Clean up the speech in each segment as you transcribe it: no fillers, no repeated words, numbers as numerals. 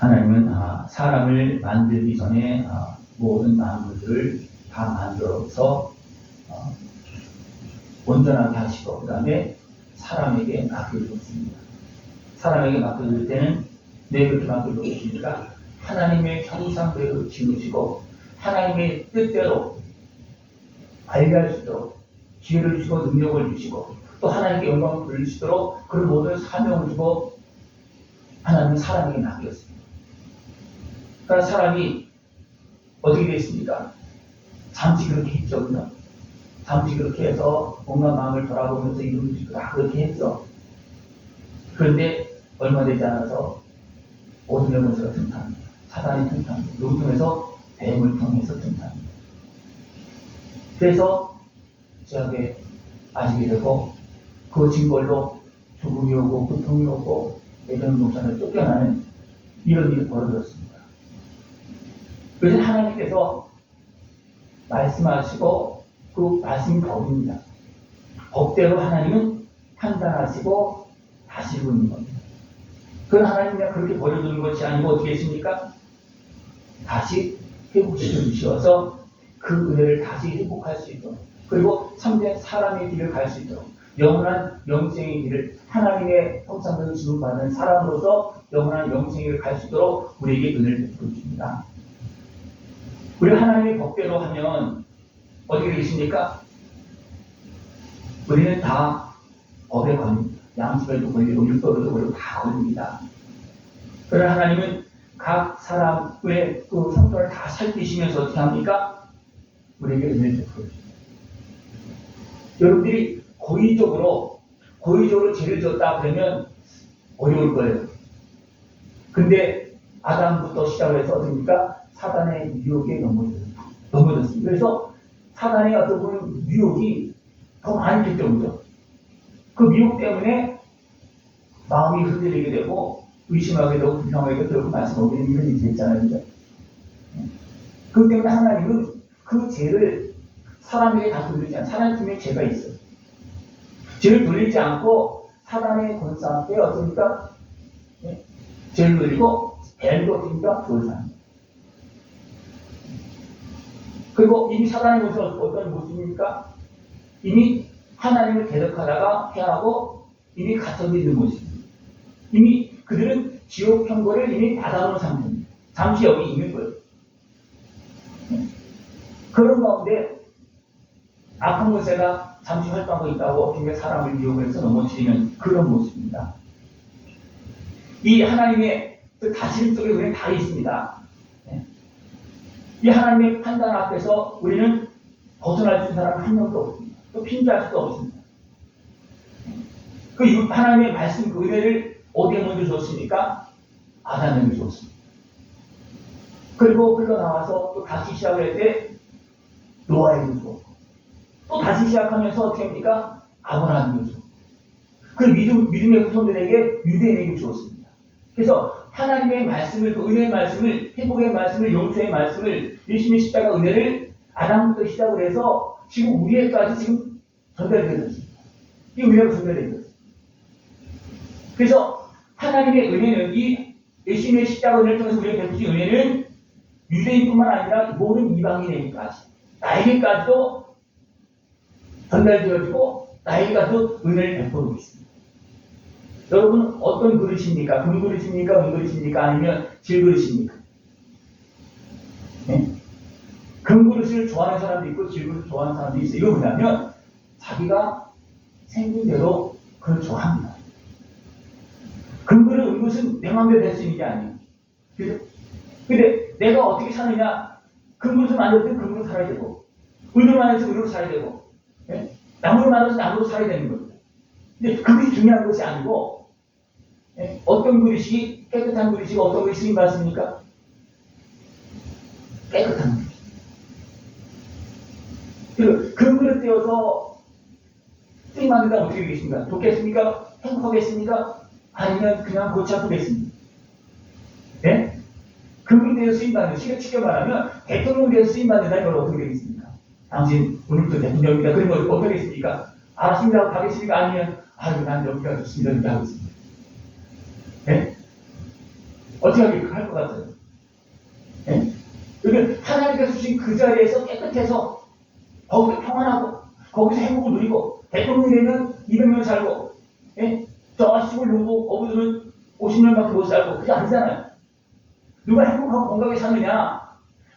하나님은 사람을 만들기 전에 모든 만물들을 다 만들어서 온전하게 하시고 그 다음에 사람에게 맡겨주었습니다. 사람에게 맡겨줄 때는 왜 그렇게 맡겨주었습니까? 하나님의 형상대로 지으시고 하나님의 뜻대로 발견할 수 있도록 기회를 주시고 능력을 주시고 또 하나님께 영광을 돌리시도록 그런 모든 사명을 주고 하나님은 사람에게 맡겼습니다. 그러나 사람이 어떻게 됐습니까? 잠시 그렇게 했죠. 그냥 잠시 그렇게 해서 온갖 마음을 돌아보면서 이름을 짓고 다 그렇게 했죠. 그런데 얼마 되지 않아서 어둠의 권세가 등장합니다. 사단이 등장합니다. 누구 통해서? 뱀을 통해서 등장합니다. 그래서 죄악에 빠지게 되고 그 징벌로 죽음이 오고 고통이 오고 예전 동산을 쫓겨나는 이런 일이 벌어졌습니다. 그래서 하나님께서 말씀하시고 그 말씀이 법입니다. 법대로 하나님은 판단하시고 다스리고 있는 겁니다. 그건 하나님이 그렇게 버려두는 것이 아니고 어떻게 했습니까? 다시 회복시켜 주셔서 그 은혜를 다시 회복할 수 있도록 그리고 참된 사람의 길을 갈 수 있도록 영원한 영생의 길을 하나님의 형상대로 지음받는 사람으로서 영원한 영생의 길을 갈 수 있도록 우리에게 은혜를 베풀어 주십니다. 우리 하나님의 법대로 하면 어떻게 되겠습니까? 우리는 다 법에 걸립니다. 양심에도 걸리고 율법에도 걸리고 다 걸립니다. 그러나 하나님은 각 사람의 그 성격을 다 살피시면서 어떻게 합니까? 우리에게 은혜를 베풀어 줍니다. 여러분들이 고의적으로 죄를 졌다 그러면 어려울 거예요. 근데 아담부터 시작을 해서 어떻습니까? 사단의 유혹에 넘어졌습니다. 그래서 사단의 어떤 유혹이 더 많이 있기 때문이죠. 그 유혹 때문에 마음이 흔들리게 되고 의심하게 되고 불평하게 되고 말씀하고 이런 일이 있잖아요. 그렇기 때문에 하나님은 그 죄를 사람에게 다 돌리지 않아요. 사람 중에 죄가 있어요. 죄를 돌리지 않고 사단의 권세한테 어떻습니까? 죄를 돌리고 뱀도 어떻습니까? 돌사합니다. 그리고 이미 사단의 모습은 어떤 모습입니까? 이미 하나님을 대적하다가 패하고 이미 갇혀져 있는 모습입니다. 이미 그들은 지옥 형벌을 이미 받아놓은 상태입니다. 잠시 여기 있는 거예요. 그런 가운데 악한 권세가 잠시 활동하고 있다고 어떻게 사람을 이용해서 넘어뜨리는 그런 모습입니다. 이 하나님의 그 다스림 속에 우리는 다 있습니다. 이 하나님의 판단 앞에서 우리는 벗어날 수 있는 사람 한 명도 없습니다. 또 핀지할 수도 없습니다. 그 하나님의 말씀 그 은혜를 어디에 먼저 줬습니까? 아담에게 줬습니다. 그리고 흘러나와서 또 다시 시작을 할 때 노아에게 주었고 또 다시 시작하면서 어떻게 합니까? 아브라함에게 주었고 그 믿음의 후손들에게 유대인에게 주었습니다. 그래서 하나님의 말씀을, 그 은혜의 말씀을, 회복의 말씀을, 용서의 말씀을, 예수님의 십자가 은혜를 아담부터 시작을 해서 지금 우리에까지 지금 전달되었습니다. 이 은혜가 전달되었습니다. 그래서 하나님의 은혜는 이 예수님의 십자가 은혜를 통해서 우리에게 베푸신 은혜는 유대인뿐만 아니라 모든 이방인에게까지 나에게까지도 전달되어지고 나에게까지도 은혜를 베풀고 있습니다. 여러분 어떤 그릇입니까? 금 그릇입니까? 은 그릇입니까? 아니면 질 그릇입니까? 네? 금 그릇을 좋아하는 사람도 있고 질 그릇을 좋아하는 사람도 있어요. 이거 뭐냐면 자기가 생긴 대로 그걸 좋아합니다. 금 그릇, 은 그릇은 내 마음대로 될 수 있는 게 아니에요. 그죠? 근데 내가 어떻게 사느냐? 금 그릇을 만들 때 금으로 살아야 되고 은으로 만들어서 은으로 살아야 되고 네? 나무로 만들어서 나무로 살아야 되는 겁니다. 근데 그것이 중요한 것이 아니고 어떤 그릇이 깨끗한 그릇이고 어떤 그릇이 쓰임 받습니까? 깨끗한 그릇. 그리고 그 그릇 떼어서 쓰임 받는다면 어떻게 되겠습니까? 좋겠습니까? 행복하겠습니까? 아니면 그냥 골치 아프겠습니까? 네? 그 그릇 떼어서 쓰임 받는 쉽게 말하면 대통령 떼어서 쓰임 받는다는 걸 어떻게 되겠습니까? 당신 오늘부터 대통령입니다. 그런 걸 어떻게 되겠습니까? 알았습니다 하고 가겠습니까? 아니면 아유 난 여기가 좋습니다 이렇게 하고 있습니다. 네? 어떻게 할 것 같아요? 예? 그러니까 하나님께서 주신 그 자리에서 깨끗해서 거기서 평안하고 거기서 행복을 누리고 대통령이 되면 200년 살고 예? 저 시골 농부 어부들은 50년밖에 못 살고 그게 아니잖아요. 누가 행복하고 건강하게 사느냐?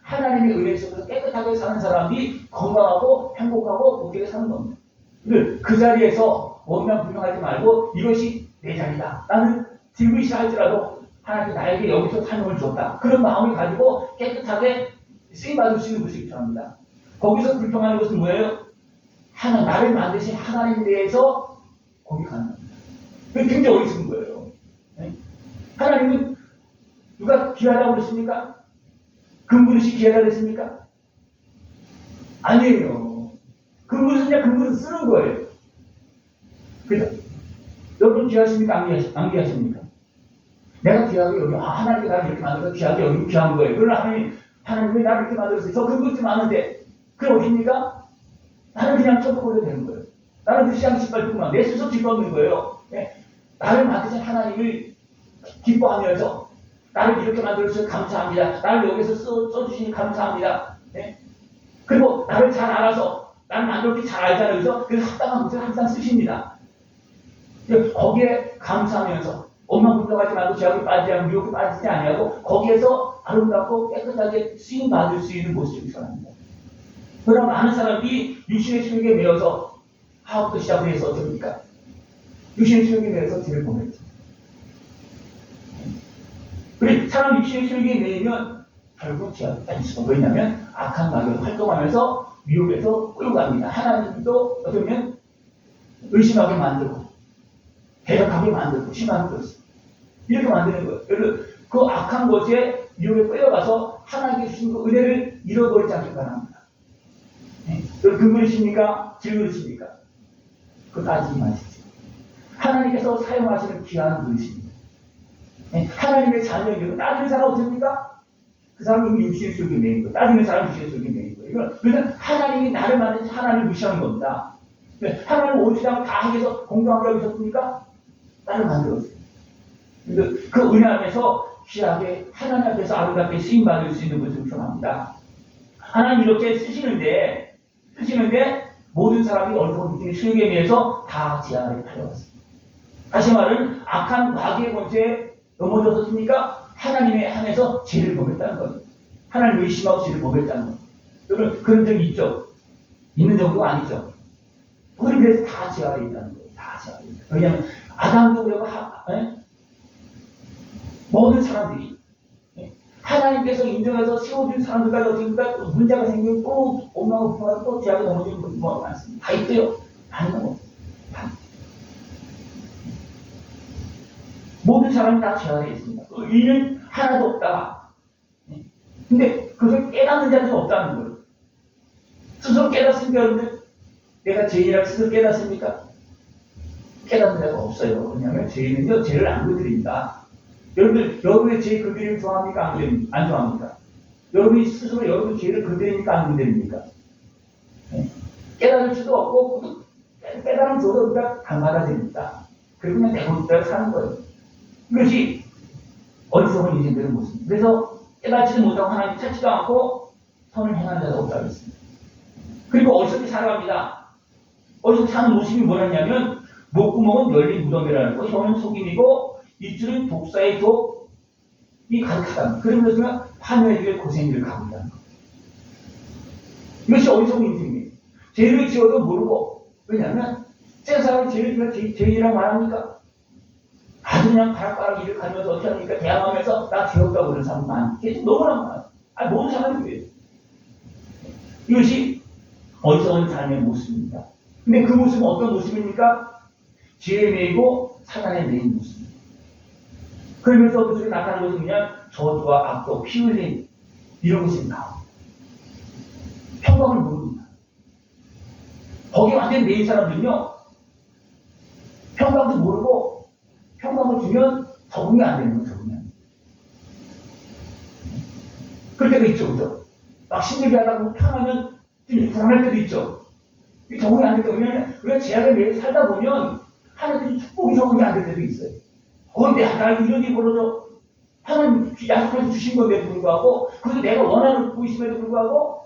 하나님의 은혜 속에서 깨끗하게 사는 사람이 건강하고 행복하고 복되게 사는 겁니다. 그 자리에서 원망불명하지 말고 이것이 내 자리다. 나는 들고 있어 할지라도 하나님께 나에게 여기서 사명을 줬다. 그런 마음을 가지고 깨끗하게 쓰임받을 수 있는 것이 필요합니다. 거기서 불평하는 것은 뭐예요? 나를 만드신 하나님에 대해서 고백하는 겁니다. 그게 굉장히 어리석은 거예요. 네? 하나님은 누가 귀하다고 그랬습니까? 금그릇이 귀하다고 그랬습니까? 아니에요. 금그릇은 그냥 금그릇 쓰는 거예요. 그죠? 여러분 귀하십니까? 안 귀하십니까? 내가 귀하게 여기 하나님이 나를 이렇게 만들어서 귀하게 여기 귀한 거예요. 그러나 하나님이 나를 이렇게 만들었어요. 저 금그릇이 많은데 그게 어딥니까? 나는 그냥 쳐다보려도 되는 거예요. 나는 그 시장 신발 듣고만 내 스스로 기뻐하는 거예요. 네? 나를 만드신 하나님을 기뻐하면서 나를 이렇게 만들어주셔서 감사합니다. 나를 여기서 써주시니 감사합니다. 네? 그리고 나를 잘 알아서 나를 만들었기 잘 알잖아요. 그래서 합당한 것을 항상 쓰십니다. 거기에 감사하면서 원망불평하지 말고 죄악에 빠지지 않고 유혹에 빠지지 아니하고 거기에서 아름답고 깨끗하게 쓰임받을 수 있는 모습이 필요합니다. 그럼 많은 사람들이 육신의 수욕에 매여서 사업도 시작을 해서 어떻습니까? 육신의 수욕에 매여서 죄를 범했죠. 그래, 사람 육신의 수욕에 매이면 결국 죄악이 빠지죠. 왜냐하면 악한 마귀가 활동하면서 미혹에서 끌고 갑니다. 하나님도 어떻게 보면 의심하게 만들고 대적하게 만들고 심하게 그렇습니다. 이렇게 만드는 거예요. 그래서 그 악한 것에 미혹에 끌려가서 하나님께 주신 그 은혜를 잃어버리지 않길 바랍니다. 금그릇입니까? 질그릇입니까? 그거 따지지 마십시오. 하나님께서 사용하시는 귀한 그릇입니다. 하나님의 자녀에게 따지는 사람 어떻습니까? 그 사람은 육신의 속에 매인 거예요. 따지는 사람은 육신의 속에 매인 거예요. 그래서 하나님이 나를 만든 하나님을 무시하는 겁니다. 하나님은 온 세상을 다 해서 공정하게 하셨습니까? 나를 만들었어요. 그래서 그 은혜 안에서 귀하게 하나님 앞에서 아름답게 쓰임받을 수 있는 것을 표현합니다. 하나님 이렇게 쓰시는데 모든 사람이 어리석은 믿음의 수욕에 의해서 다 제 안에 팔려왔습니다. 다시 말은 악한 마귀의 권세에 넘어졌습니까? 하나님의 안에서 죄를 범했다는 겁니다. 하나님 의심하고 죄를 범했다는 겁니다. 여러분 그런 적이 있죠? 있는 정도가 아니죠. 우리 그래서 다 제 안에 있다는 거예요. 다 제 안에 있다. 왜냐하면 아담도 그렇고 모든 사람들이 하나님께서 인정해서 세워준 사람들까지 어떻게 문제가 생기면 또 원망하고 불평하고 또 죄악에 넘어지는 분이 많습니다. 다 있대요. 다 있는 거. 모든 사람이 다 죄 안에 있습니다. 의는 하나도 없다. 근데 그것을 깨닫는 자들이 없다는 거예요. 스스로 깨닫습니까, 여러분들? 내가 죄인이라고 스스로 깨닫습니까? 깨닫는 자가 없어요. 왜냐하면 죄인은요, 죄를 안 건드립니다. 여러분의 죄 건드리면 좋아합니까? 안 좋아합니까? 여러분이 스스로 여러분 죄를 건드립니까? 안 건드립니까? 깨달을 수도 없고, 깨달으면 저도 우리가 안 받아들입니다. 그리고 그냥 대본대로 사는 거예요. 이것이 어리석은 인생들의 모습입니다. 그래서 깨닫지도 못하고 하나님 찾지도 않고 선을 행하는 자가 없다고 했습니다. 그리고 어리석게 살아갑니다. 어리석게 사는 모습이 뭐냐면 목구멍은 열린 무덤이라는 거, 혀는 속임이고 입술은 독사의 독이 가득하다. 그러면서 파멸의 고생을 가고 있다는 거. 이것이 어리석은 인생이에요. 죄를 지어도 모르고, 왜냐하면 세상을 죄를 지면 죄인이라고 말합니까? 아주 그냥 바락바락 일을 가면서 어떻게 합니까? 대항하면서 나 죄 없다고 그러는 사람 많아요. 계속 너무나 많아요. 모든 사람이 그래요. 이것이 어리석은 삶의 모습입니다. 근데 그 모습은 어떤 모습입니까? 죄에 매이고 사단에 매인 모습입니다. 그러면서 그 속에 나타나는 것은 그냥 저주와 악도, 피 흘림 이런 것이 나옵니다. 평강을 모릅니다. 거기에 완전히 매인 사람들은요, 평강도 모르고 평강을 주면 적응이 안 되는 거예요, 적응이 안 돼요. 그럴 때도 있죠, 그죠? 막 힘들게 하다 보면 편하면 좀 불안할 때도 있죠. 적응이 안 될 때, 왜냐면 우리가 제약에 매여 살다 보면 하나님의 축복이 적응이 안 될 때도 있어요. 근데 나 이런 일이 벌어져. 하나님 약속해서 주신 건데도 불구하고, 그래도 내가 원하는 꿈이 있음에도 불구하고,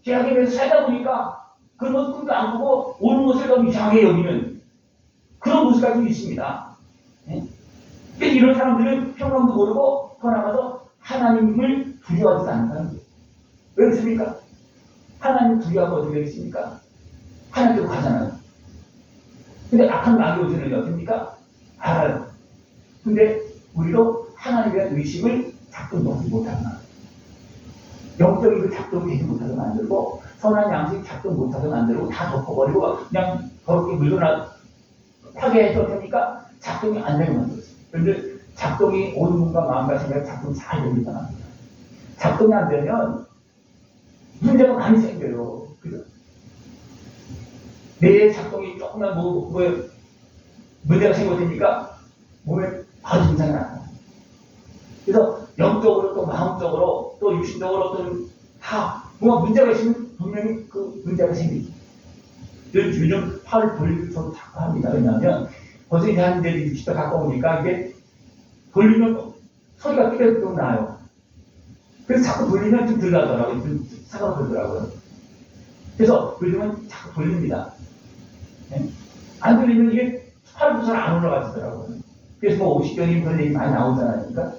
제약에서 살다 보니까, 그런 꿈도 안 꾸고, 오는 것을 너무 이상하게 여기는 그런 모습이 좀 있습니다. 근데 이런 사람들은 평강도 모르고, 더 나가서 하나님을 두려워하지 않는다는 거예요. 왜 그렇습니까? 하나님 두려워하고 어떻게 되겠습니까? 하나님께로 가잖아요. 근데 악한 마귀 오시는 게 어떻습니까? 알아요. 근데 우리도 하나님에 대한 의식을 작동하지 못하나. 영적인 그 작동되지 못하게 만들고, 선한 양식 작동 못하게 만들고, 다 덮어버리고, 그냥 더럽게 물거나 파괴해서 되니까 작동이 안 되게 만들었어요. 그런데 작동이 온 몸과 마음과 생각이 작동 잘 되니까 합니다. 작동이 안 되면 문제가 많이 생겨요. 그죠? 뇌의 작동이 조금만 문제가 생겨되니까 몸에 바로 증상이 나타나요. 그래서 영적으로 또 마음적으로 또 육신적으로 또 다 뭔가 문제가 있으면 분명히 그 문제가 생기죠. 요즘 팔을 돌리고 저도 자꾸 합니다. 왜냐하면 벌써 이제 한 60대 가까우니까 이게 돌리면 소리가 삐걱삐걱 나요. 그래서 자꾸 돌리면 좀 덜 나더라고요. 좀 사과가 들더라고요. 그래서 요즘은 자꾸 돌립니다. 네? 안 돌리면 이게 팔도 잘 안 올라가지더라고요. 그래서 뭐 50견이 그런 얘기 많이 나오잖아요. 그러니까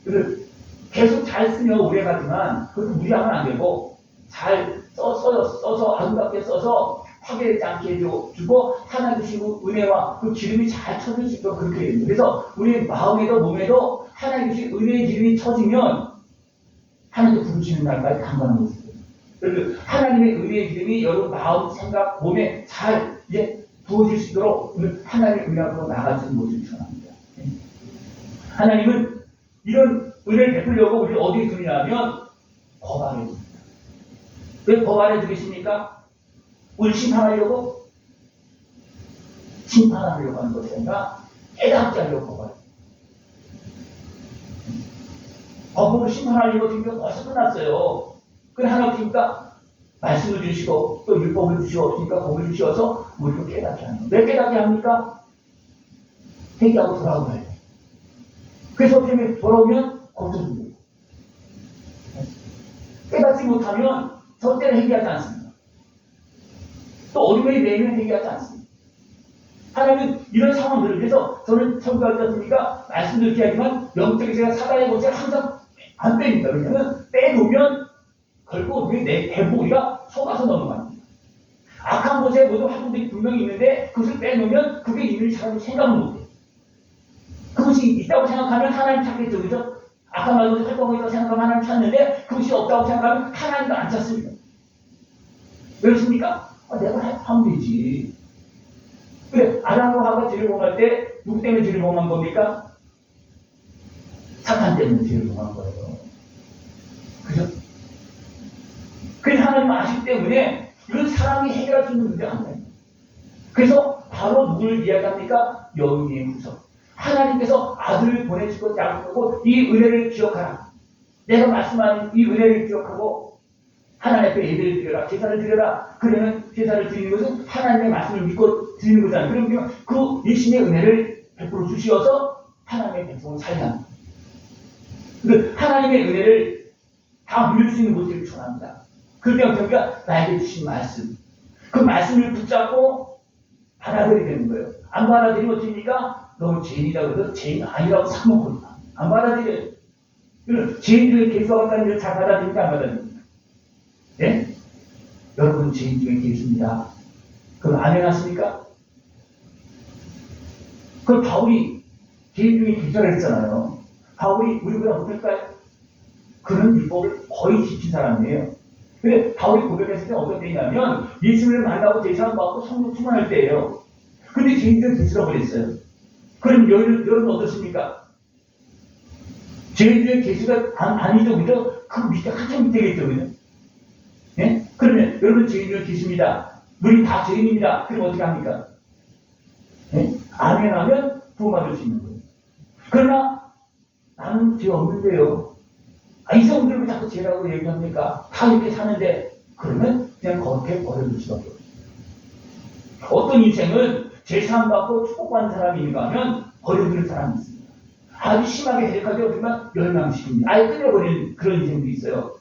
그래서 계속 잘 쓰면 오래 가지만 그것도 무리하면 안 되고 잘 써서 아름답게 써서 파괴되지 않게 해주고 하나 주시고 은혜와 그 기름이 잘 쳐질 수 있도록 그렇게 됩니다. 그래서 우리 마음에도 몸에도 하나 주신 은혜의 기름이 쳐지면 하나님께 부르시는 날까지 간과하는 모습이에요. 그리고 하나님의 은혜의 기름이 여러분 마음, 생각, 몸에 잘 이제 부어질 수 있도록 하나님의 은혜 앞으로 나아갈 수 있는 모습이 전합니다. 하나님은 이런 은혜를 베풀려고 우리를 어디에 두느냐 하면 법 안에 둡니다. 왜 법 안에 두겠습니까? 우리 심판하려고? 심판하려고 하는 것이 아니라 깨닫게 하려고 법 안에. 법으로 심판하려고 지금 벌써 끝났어요. 그래 하나 없으니까 말씀을 주시고 또 율법을 주시고 없으니까 법을 주셔서 우리를 깨닫게 하는 거예요. 왜 깨닫게 합니까? 회개하고 돌아오면 해요. 그래서 어떻게 돌아오면 고쳐줍니다. 깨닫지 못하면 절대로 회개하지 않습니다. 또 어둠에 매이면 회개하지 않습니다. 하나님은 이런 상황들을 위해서 저는 청구하지 않습니까? 말씀드리게 하지만 영적인 제가 사단의 것을 항상 안 뺍니다. 왜냐하면 빼놓으면 결국 내 배부리가 속아서 넘어갑니다. 악한 곳에 모든 활동들이 분명히 있는데 그것을 빼놓으면 그게 있는 사람이 생각을 못해요. 그것이 있다고 생각하면 하나님 찾겠죠. 그죠? 아까 말한 활동이 있다고 생각하면 하나님 찾는데 그것이 없다고 생각하면 하나님도 안 찾습니다. 왜 그렇습니까? 내가 하면 되지. 그래, 아담과 하와가 죄를 범할 때 누구 때문에 죄를 범한 겁니까? 사탄 때문에 죄를 범한 거예요. 그죠? 그래서 하나님 아시기 때문에 이건 사람이 해결할 수 있는 문제가 아니에요. 그래서 바로 누구를 이야기합니까? 여인의 구석. 하나님께서 아들을 보내주고 약속하고 이 은혜를 기억하라. 내가 말씀하는 이 은혜를 기억하고 하나님 앞에 예배를 드려라. 제사를 드려라. 그러면 제사를 드리는 것은 하나님의 말씀을 믿고 드리는 거잖아요. 그러면 그 일심의 은혜를 베풀어 주시어서 하나님의 백성을 살게 합니다. 하나님의 은혜를 다 누릴 수 있는 모습을 전합니다. 그럴 때 우리가 나에게 주신 말씀, 그 말씀을 붙잡고 받아들이게 되는 거예요. 안 받아들이면 어떻습니까? 너무 죄인이다 그래서 죄인 아니라고 사먹거든요. 안 받아들여요. 죄인 중에 개수가 없다는 걸 잘 받아들입니까? 안 받아들입니까? 예? 여러분 죄인 중에 개수입니다. 그럼 안 해놨습니까? 그 바울이 죄인 중에 개수를 했잖아요. 바울이 우리보다 못할까요? 그런 율법을 거의 지킨 사람이에요. 근데 바울이 고백했을 때 어떤 때냐면 예수를 만나고 제사를 받고 성령 충만할 때예요. 근데 죄인들은 개수라고 그랬어요. 그럼 여러분 어떻습니까? 죄인들의 개수가 아니죠, 그죠? 그 밑에 한참 밑에겠죠, 그죠? 예? 그러면 여러분 죄인들은 개수입니다. 우리 다 죄인입니다. 그럼 어떻게 합니까? 예? 아멘하면 구원받을 수 있는 거예요. 그러나 나는 죄 없는데요. 이 사람들 왜 자꾸 죄라고 얘기합니까? 다 이렇게 사는데 그러면 그냥 그렇게 버려둘 수밖에 없어요. 어떤 인생은 죄 사함 받고 축복받는 사람이 있는가 하면 버려두는 사람이 있습니다. 아주 심하게 대적할 때 어쩌면 멸망시킵니다. 아예 끝내버리는 그런 인생도 있어요.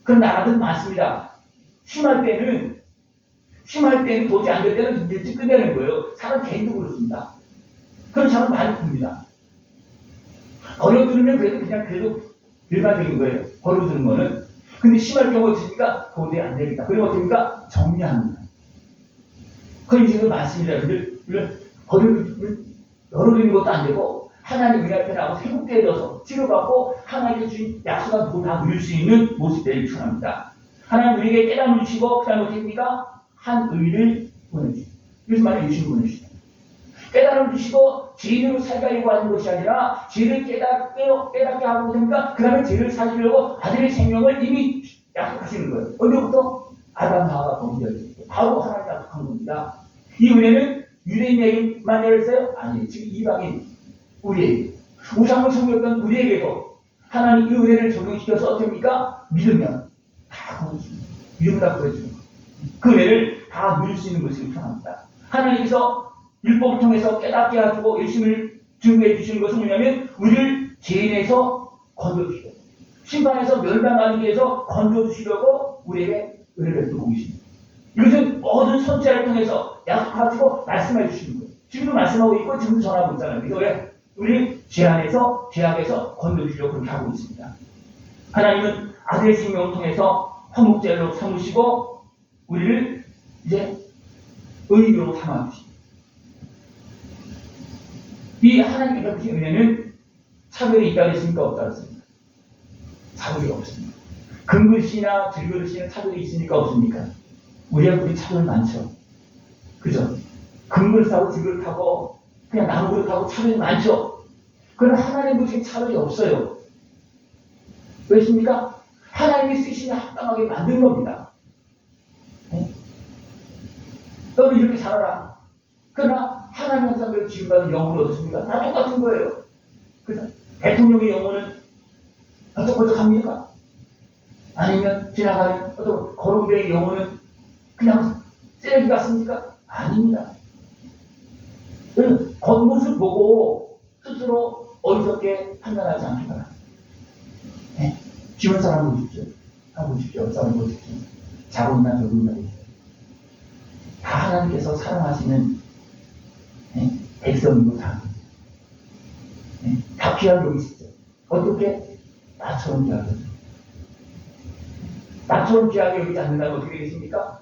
그런 나라들은 많습니다. 심할 때는 도저히 안 될 때는 일찍 끝내는 거예요. 사람 개인도 그렇습니다. 그런 사람 많이 봅니다. 버려두면 그래도 일반적인 거예요. 버려두는 거는. 근데 심할 경우가 있으니까 도저히 안 되겠다. 그리고 어떻습니까? 정리합니다. 그런 인생도 많습니다. 근데 버려두는 것도 안 되고 하나님 은혜 앞에 나가서 회복되어서 치료받고 하나님께 주신 약속한 복을 다 누릴 수 있는 모습들을 추천합니다. 하나님 우리에게 깨달음을 주시고 그 다음에 어떻게 합니까? 한 의를 보내주십니다. 이것이 말해 유신을 보내주십니다. 깨달음을 주시고 죄인으로 살가려고 하는 것이 아니라 죄를 깨닫게 하고 됩니까? 그 다음에 죄를 사시려고 아들의 생명을 이미 약속하시는 거예요. 언제부터? 아담 하와가 범죄할 때 바로 하나님 약속한 겁니다. 이 은혜는 유대인에게만 열렸어요? 아니에요. 지금 이방인 우리에게 우상을 섬겼던 우리에게도 하나님 이 은혜를 적용시켜서 어떻습니까? 믿으면 다 구해줍니다. 믿으면 다 구해줍니다. 그 은혜를 다 누릴 수 있는 것을 표현합니다. 하나님께서 율법을 통해서 깨닫게 해주고 열심을 증거해 주시는 것은 뭐냐면 우리를 죄인에서 건져주시고 심판에서 멸망하기 위해서 건져주시려고 우리에게 은혜를 베풀고 계십니다. 이것은 모든 선지자를 통해서 약속하시고 말씀해 주시는 거예요. 지금도 말씀하고 있고 지금도 전하고 있잖아요. 그래서 왜? 우리 죄악에서 건져주시려고 그렇게 하고 있습니다. 하나님은 아들의 생명을 통해서 화목제로 삼으시고 우리를 이제 의인으로 삼아주십니다. 이 하나님의 베푸신 은혜는 차별이 있다고 했습니까? 없다고 했습니까? 차별이 없습니다. 금글씨나 들글씨는 차별이 있습니까? 없습니까? 우리 차별 많죠. 그죠? 금글사고 들글하고 그냥 나무그릇하고 차별이 많죠. 그러나 하나님 보시기에 차별이 없어요. 왜십니까? 하나님이 쓰시니 합당하게 만든 겁니다. 네? 너는 이렇게 살아라. 그러나 하나님 형상대로 지음받은 영혼이 어떻습니까? 다 똑같은 거예요. 그래서 대통령의 영혼은 어떡합니까? 아니면 지나가는 어떤 거룩의 영혼은 그냥 쓰레기 같습니까? 아닙니다. 겉모습 보고 스스로 어리석게 판단하지 않기 바랍니다. 네? 주변 사람 보십시오. 보십시오. 사람 보십시오. 자고있나 저고있나 보십시오. 다 하나님께서 사랑하시는 백성이고 다. 다 귀하게 여기시죠. 어떻게? 나처럼 귀하게 여기죠. 나처럼 귀하게 여기지 않는다면 어떻게 되겠습니까?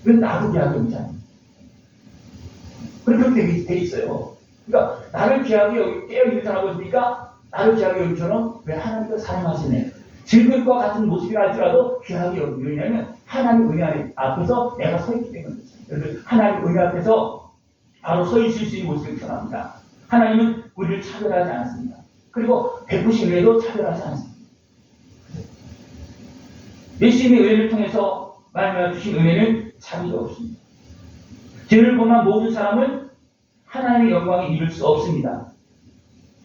왜 나도 귀하게 여기지 않습니까? 그렇게 돼 있어요. 그러니까 나를 귀하게 여기 깨어있다고 했으니까 나를 귀하게 여기처럼 왜 하나님께서 사랑하시네. 질글과 같은 모습이라 할지라도 귀하게 여기죠. 왜냐하면 하나님 은혜 앞에서 내가 서 있기 때문에 그래서 하나님 은혜 앞에서 바로 서 있을 수 있는 모습을 표현합니다. 하나님은 우리를 차별하지 않습니다. 그리고 베푸신 은혜도 차별하지 않습니다. 예수님의 은혜를 통해서 말씀해 주신 은혜는 차별이 없습니다. 죄를 범한 모든 사람은 하나님의 영광에 이를 수 없습니다.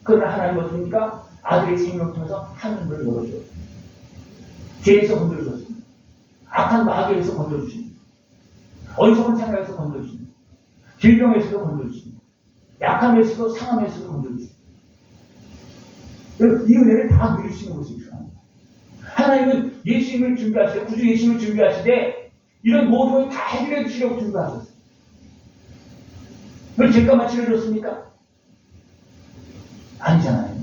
그러나 하나님은 어떻습니까? 아들의 생명을 통해서 하늘을 열어줘요. 죄에서 건져주셨습니다. 악한 마귀에서 건져주십니다. 어리석은 생각에서 건져주십니다. 질병에서도 건져주십니다. 약함에서도 상함에서도 건져주십니다. 이 은혜를 다 누릴 수 있는 것이 필요합니다. 하나님은 예수님을 준비하시되 구주 예수님을 준비하시되 이런 모든 걸 다 해결해 주시려고 준비하셨어요. 왜 죄값만 치러줬습니까? 아니잖아요.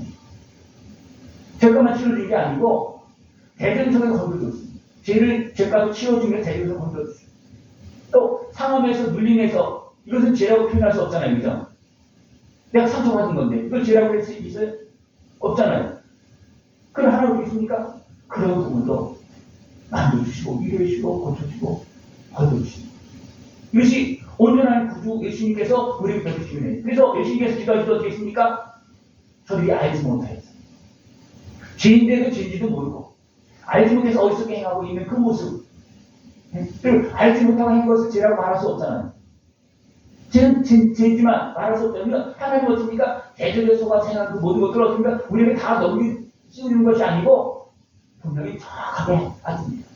죄값만 치러준 게 아니고 대전성에 건져줬습니다. 죄값을 치러주면 대전성에 건져줬습니다. 또 상함에서 눌림에서 이것은 죄라고 표현할 수 없잖아요. 그죠? 내가 상처받은 건데 이걸 죄라고 할 수 있어요? 없잖아요. 그럼 하나님 있습니까? 그런 부분도 만져주시고 위로해주시고 고쳐주시고 건져주십니다. 이것이 온전한 구주 예수님께서 우리에게 베푸시는 그래서 예수님께서 기도하시도 어떻게 했습니까? 저들이 알지 못하였어요. 죄인데도 죄인지도 모르고 알지 못해서 어리석게 행하고 있는 그 모습 그리고 알지 못하고 한 것을 죄라고 말할 수 없잖아요. 죄는 죄지만 말할 수 없다면 하나님 어떻습니까? 대적에 속아서 행한 그 모든 것들을 어떻습니까? 우리에게 다 넘기는 것이 아니고 분명히 정확하게 빠집니다.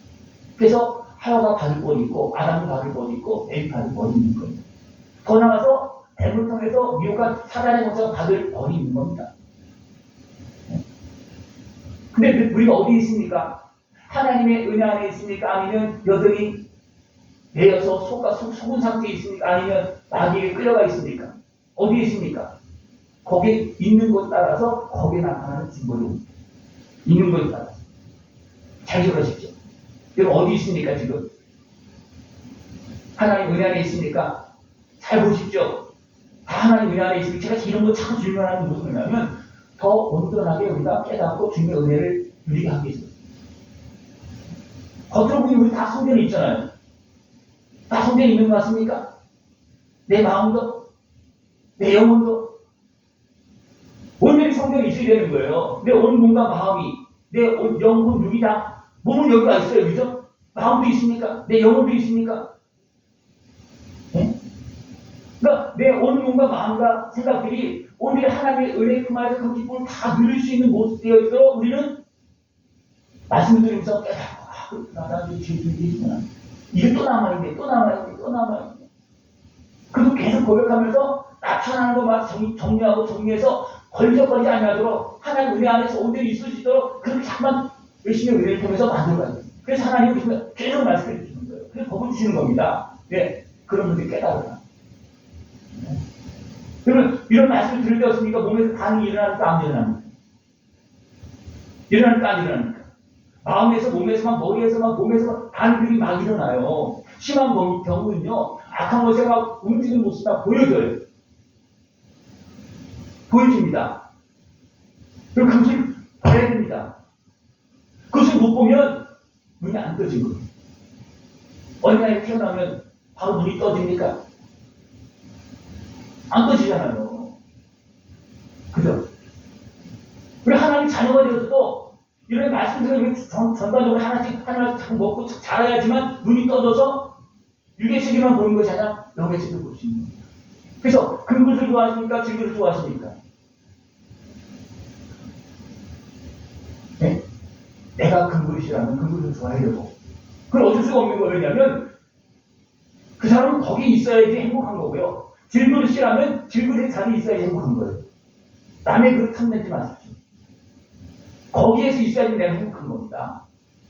그래서 하와가 받을 권이 있고 아담도 받을 권이 있고 에이 받을 권이 있는 겁니다. 더 나아가서 뱀을 통해서 미혹한 사단의 것을 받을 권이 있는 겁니다. 근데 우리가 어디에 있습니까? 하나님의 은혜 안에 있습니까? 아니면 여전히 내어서 속은 상태에 있습니까? 아니면 마귀에게 끌려가 있습니까? 어디에 있습니까? 거기에 있는 곳 따라서 거기에 나타나는 짐벌입니다. 있는 곳에 따라서. 잘 들으십시오. 여러분 어디 있습니까 지금? 하나님 은혜 안에 있습니까? 잘 보십시오. 다 하나님 은혜 안에 있습니까? 제가 이런 거 참 중요한 무슨 뭐냐면 더 온전하게 우리가 깨닫고 주님의 은혜를 누리게 하기 위해서. 겉으로 보니 우리 다 성전이 있잖아요. 다 성전이 있는 것 같습니까? 내 마음도, 내 영혼도. 온전히 성전이 있어야 되는 거예요. 내 온 몸과 마음이, 내 온 영혼, 육이 다, 몸은 여기가 있어요. 그죠? 마음도 있습니까? 내 영혼도 있습니까? 네? 그러니까 내 온 몸과 마음과 생각들이 오늘 하나님의 은혜의 품안에서 그 기쁨을 다 누릴 수 있는 모습 되어 있도록 우리는 말씀을 들으면서 깨닫고, 나도 죄들이 있구나. 이게 또 남아있네, 또 남아있네, 또 남아있네. 그래서 계속 고백하면서 나타나는 것만 정리하고 정리해서 걸적거리지 않도록 하나님 은혜 안에서 온전히 있을 수 있도록 그렇게 잠깐 열심히 은혜를 통해서 만들어가야 돼요. 그래서 하나님이 보시면 계속 말씀해 주시는 거예요. 그래서 법을 주시는 겁니다. 네, 그런 분들이 깨달아요. 네. 그러면 이런 말씀을 들을 때 없습니까? 몸에서 반응이 일어나니까 안 일어납니까? 일어나니까 안 일어납니까? 마음에서, 몸에서만, 머리에서만, 몸에서만 반응들이 막 일어나요. 심한 경우는요, 악한 것에 막 움직이는 모습이 다 보여져요. 보여집니다. 그리고 그것을 봐야 됩니다. 그것을 못 보면 눈이 안 떠진 거예요. 어린아이 태어나면 바로 눈이 떠집니까? 안 떠지잖아요. 그죠? 우리 하나님 자녀가 되어서도 이런 말씀들을 전반적으로 하나씩 자꾸 먹고 자라야지만 눈이 떠져서 육의식에만 보는 것이 아니라 영의식을 볼 수 있는 거예요. 그래서 금굿을 좋아하십니까? 질그릇을 좋아하십니까? 네? 내가 금그릇이라면 금그릇을 좋아하려고. 그건 어쩔 수가 없는 거예요. 왜냐하면 그 사람은 거기 있어야지 행복한 거고요. 질그릇이라면 질그릇에 자리 있어야지 행복한 거예요. 남의 그릇 탐내지 마십시오. 거기에서 있어야지 내가 행복한 겁니다.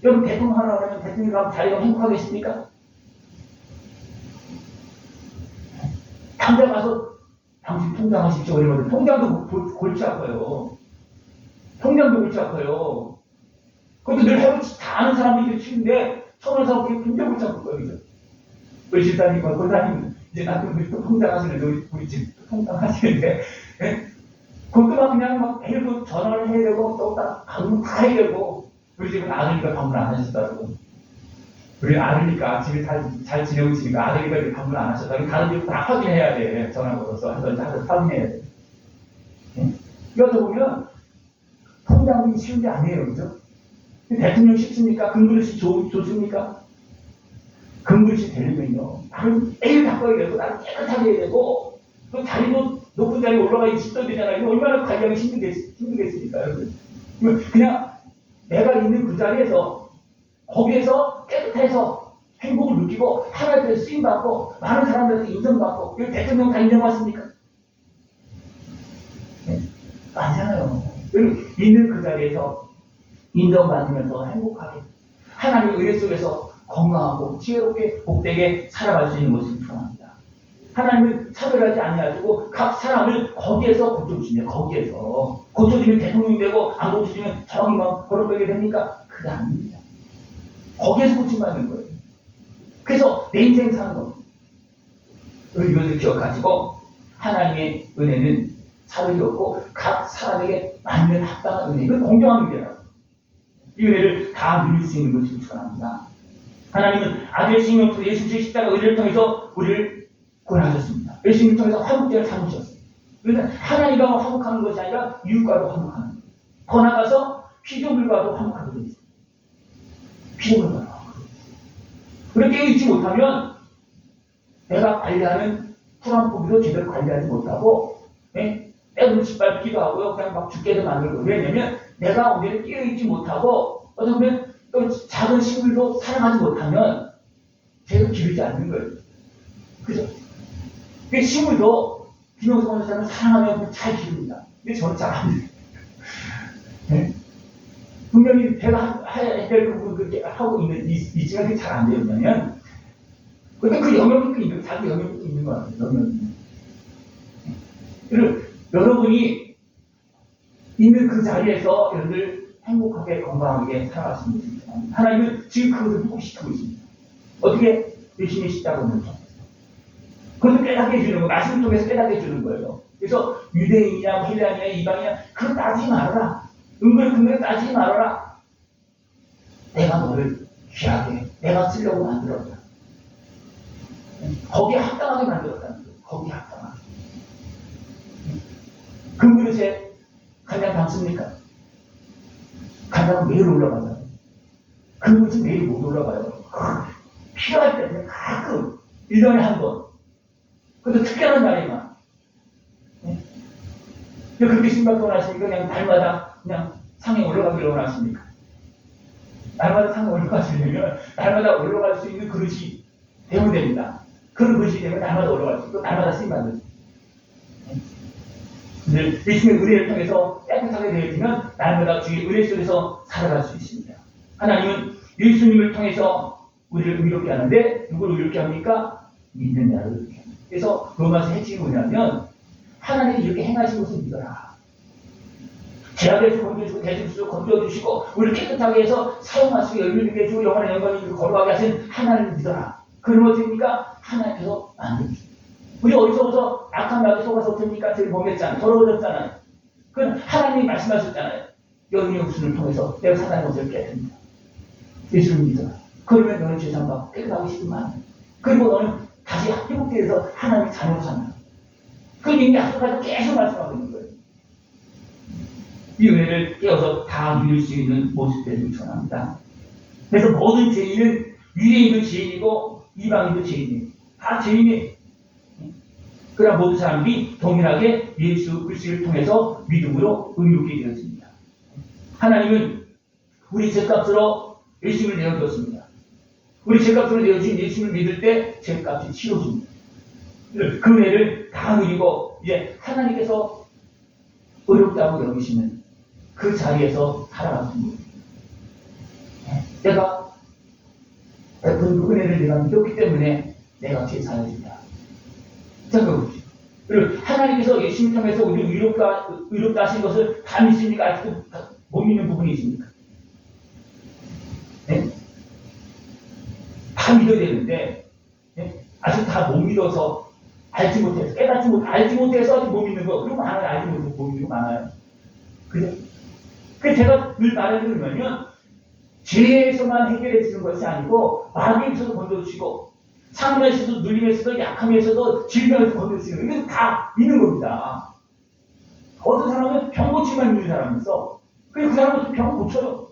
여러분 대통령 하나 하면 대통령 자기가 행복하겠습니까? 당장 가서 당신 통장하십시오. 이러면 통장도 골치 아파요. 통장도 골치 아파요. 그것도 늘 해보지 다 아는 사람들이 치는데 처음 하는 사람 그게 굉장히 골치 아플 거예요. 그죠? 우리 집사님과 권사님 이제 남편분이 또 통장하시는데 우리 집 통장하시는데 네? 그것도 막 그냥 막 매일 전화를 해야 되고 또 방문 다 해야 되고 우리 집은 아들이니까 방문 안 하셨다고. 우리 아들이니까 집에 잘 지내고 있으니까 아들이니까 방문 안 하셨다고. 다른 집도 다 확인해야 돼. 전화 걸어서 하든지 확인해야 돼. 네? 이것도 보면 통장이 쉬운 게 아니에요. 그죠? 대통령 쉽습니까? 금그릇이 좋습니까? 금그릇이 되려면요. 나는 매일 바꿔야 되고 나는 깨끗하게 해야 되고 또 자리도 높은 자리에 올라가 있어야 되잖아요. 이거 얼마나 관리하기 힘들겠습니까, 여러분? 그냥 내가 있는 그 자리에서 거기에서 깨끗해서 행복을 느끼고 하나님께서 쓰임받고 많은 사람들한테 인정받고 이거 대통령 다 인정받습니까? 네? 아니잖아요. 있는 그 자리에서 인정받으면서 행복하게 하나님의 은혜 속에서 건강하고 지혜롭게 복되게 살아갈 수 있는 것을 축원합니다. 하나님은 차별하지 아니하시고 각 사람을 거기에서 고쳐주시면 거기에서 고쳐주면 대통령이 되고 안 고쳐주면 저기만 걸어가게 됩니까? 그게 아닙니다. 거기에서 고침받는 거예요. 그래서 내 인생 사는 거 이것을 기억하시고 하나님의 은혜는 차별이 없고 각 사람에게 맞는 합당한 은혜 이건 공정한 은혜라고 이 은혜를 다 누릴 수 있는 것을 축원합니다. 하나님은 아들의 생명으로 예수 그리스도의 십자가 은혜를 통해서 우리를 구원하셨습니다. 예수님을 통해서 화목제를 삼으셨습니다. 그러니까 하나님과 화목하는 것이 아니라 이웃과도 화목하는 거예요. 더 나아가서 피조물과도 화목하게 되어 있습니다. 피조물과도 화목하게 되어 있습니다. 그렇게 깨어있지 못하면 내가 관리하는 푸란포기도 제대로 관리하지 못하고 때로 짓밟기도 하고요. 그냥 막 죽게도 만들고 왜냐면 내가 오늘 깨어있지 못하고 어쩌면 또 작은 식물도 사랑하지 못하면 제대로 기르지 않는 거예요. 그죠? 그 식물도 김영수 권사님은 사랑하면 잘 기릅니다. 근데 저는 잘 안 돼요. 네? 분명히 내가 해야 될 부분 그렇게 하고 있지만 그게 잘 안 돼요. 왜냐면 그러니까 그 영역이 있는, 자기 영역이 있는 거 같아요. 영역이. 여러분이 있는 그 자리에서 여러분들 행복하게 건강하게 살아가시면 됩니다. 하나님은 지금 그것을 꼭 시키고 있습니다. 어떻게? 열심히 십자가를 통해서. 그것을 깨닫게 해주는 거, 말씀을 통해서 깨닫게 해주는 거예요. 그래서 유대인이냐, 헬라인이냐, 이방이냐, 그거 따지지 말아라. 은근히 따지지 말아라. 내가 너를 귀하게, 내가 쓰려고 만들었다. 거기에 합당하게 만들었다는 거예요. 거기에 합당하게. 그 그릇에 간장 담습니까? 간장은 매일 올라가요. 그 그릇은 매일 못 올라가요. 필요할 때 가끔 1년에 한 번. 그것도 특별한 날에만. 그렇게 심각하게 원하십니까? 그냥 날마다 그냥 상에 올라가기를 원하십니까? 날마다 상에 올라가시려면 날마다 올라갈 수 있는 그릇이 되면 됩니다. 그런 그릇이 되면 날마다 올라갈 수 있고 날마다 쓰임받을 수 있습니다. 예수님의 은혜를 통해서 깨끗하게 되어지면 날마다 주의 은혜 속에서 살아갈 수 있습니다. 하나님은 예수님을 통해서 우리를 의롭게 하는데 누구를 의롭게 합니까? 믿는 자를 의롭게 합니다. 그래서 로마서 핵심이 뭐냐면 하나님이 이렇게 행하신 것을 믿어라. 제약에서 건져주고 대중수도 건져주시고 우리를 깨끗하게 해서 사용할 수 있게 열리게 해주고 영원한 영광이 걸어가게 하신 하나님을 믿어라. 그러면 어떻습니까? 하나님께서 만들어주십니다. 우리 어리석어서 악한 마귀 속아서 어떻습니까? 저희 범했잖아요. 더러워졌잖아요. 그건 하나님이 말씀하셨잖아요. 영의 육신을 통해서 내가 사단의 것을 깨뜨립니다. 예수를 믿어라. 그러면 너는 죄상받고 깨끗하고 싶으면 그리고 너는 다시 회복되어서 하나님의 자녀로 산다. 그 이미 약속하셔서 계속 말씀하고 있는 거예요. 이 은혜를 깨어서 다 누릴 수 있는 모습들을 전합니다. 그래서 모든 죄인은 유대인도 죄인이고 이방인도 죄인이에요. 다 죄인이에요. 그러나 모든 사람들이 동일하게 예수 그리스도를 통해서 믿음으로 의롭게 되었습니다. 하나님은 우리 죄값으로 예수님을 내어줬습니다. 우리 죄값으로 내어준 예수님을 믿을 때 죄값이 치러집니다. 그 은혜를 다 누리고 이제 하나님께서 어렵다고 여기시는 그 자리에서 살아갔습니다. 내가 그 은혜를 내가 믿었기 때문에 내가 제사해준다. 자, 그리고 하나님께서 예수님 통해서 우리 의롭다 하신 것을 다 믿습니까? 아직도 못 믿는 부분이 있습니까? 네? 다 믿어야 되는데 아직 다 못 믿어서 알지 못해서 알지 못해서 아직 못 믿는 거 그리고 많아요. 알지 못해서 못 믿는 거 많아요. 그죠? 그래서 제가 늘 말해드리면 죄에서만 해결해 주는 것이 아니고 마귀에서도 건져주시고 상함에서도 눌림에서도 약함에서도 질병에서 건져주시는 이건 다 있는 겁니다. 어떤 사람은 병 고치만 있는 사람이 있어. 그래서 그 사람은 병 고쳐요.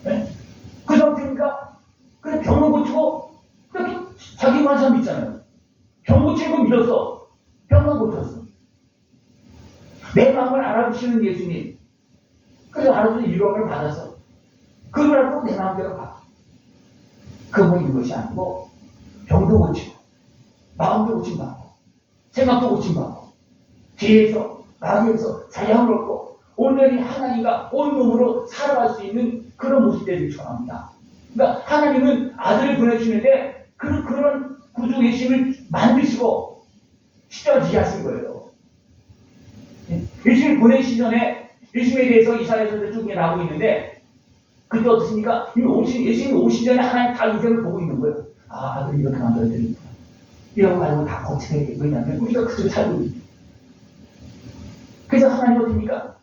네? 그 상태니까 그래 병은 고치고 그렇게 자기만 사람 있잖아요. 병 고치는 건 믿었어. 병만 고쳤어. 내 마음을 알아주시는 예수님. 그래서 알아주는 유언을 받아서 그걸 알고 내 마음대로 가. 그거 있는 것이 아니고 병도 고치고 마음도 고침받고 생각도 고침받고 뒤에서 마귀에서 자양을 얻고 온전히 하나님과 온몸으로 살아갈 수 있는 그런 모습들을 전합니다. 그러니까 하나님은 아들을 보내주시는데 그런 구주 예수님을 만드시고 십자가를 지게 하신 거예요. 예수님을 보내시기 전에 예수님에 대해서 이사야서도 쭉 나오고 있는데 그때 어떻습니까? 예수님이 오신 전에 하나님 다 인생을 보고 있는 거예요. 아, 아들이 이렇게 만들어야 되겠구나. 이런 거 가지고 다 고쳐야 되겠고, 왜냐하면 우리가 그쪽에 살고 있는 거예요. 그래서 하나님 어떻습니까?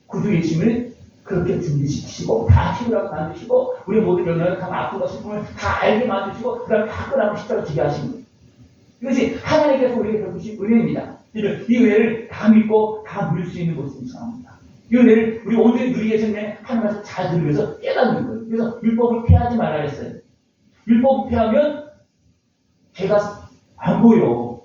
구주 예수님을 그렇게 준비시키시고, 다 치유라고 만드시고, 우리 모든 연약함, 아픈 것, 슬픔을 다 알게 만드시고, 그 다음에 다 끄라고 십자가 지게 하신 거예요. 이것이 하나님께서 우리에게 베푸신 은혜입니다. 이 은혜를 다 믿고 다 누릴 수 있는 것을 전합니다. 이 은혜를 우리 오늘 누리기 전에 하나님께서 잘 들으면서 깨닫는 거예요. 그래서 율법을 폐하지 말라 했어요. 율법을 폐하면 죄가 안 보여.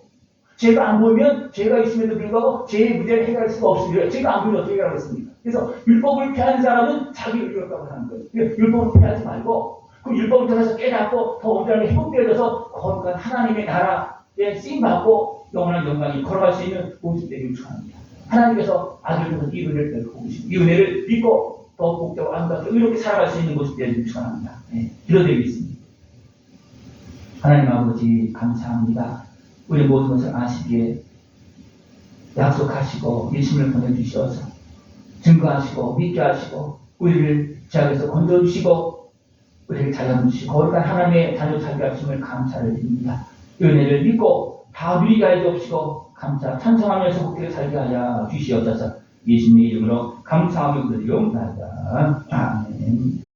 죄가 안 보이면 죄가 있음에도 불구하고 죄의 문제를 해결할 수가 없습니다. 죄가 안 보이면 어떻게 해결하겠습니까? 그래서 율법을 폐하는 사람은 자기를 의롭다고 하는 거예요. 율법을 폐하지 말고 그 율법을 통해서 깨닫고 더 온전하게 회복되어져서 거룩한 하나님의 나라에 쓰임받고 영원한 영광이 걸어갈 수 있는 모습 되기를 축원합니다. 하나님께서 아들을 통해서 이 은혜를 베풀고 계십니다. 이 은혜를 믿고 더 복되고 아름답게 이렇게 살아갈 수 있는 모습 되기를 축원합니다. 예, 기도드리겠습니다. 하나님 아버지 감사합니다. 우리 모든 것을 아시기에 약속하시고 예수님을 보내주셔서 증거하시고 믿게 하시고 우리를 죄악에서 건져주시고 우리를 자유주시고 거룩한 하나님의 자녀 자기 하심을 감사를 드립니다. 이 은혜를 믿고 다 누리게 하여 주옵시고 감사 찬송하면서 복되게 살게 하여 주시옵소서. 예수님의 이름으로 감사하며 드리옵나이다. 아멘.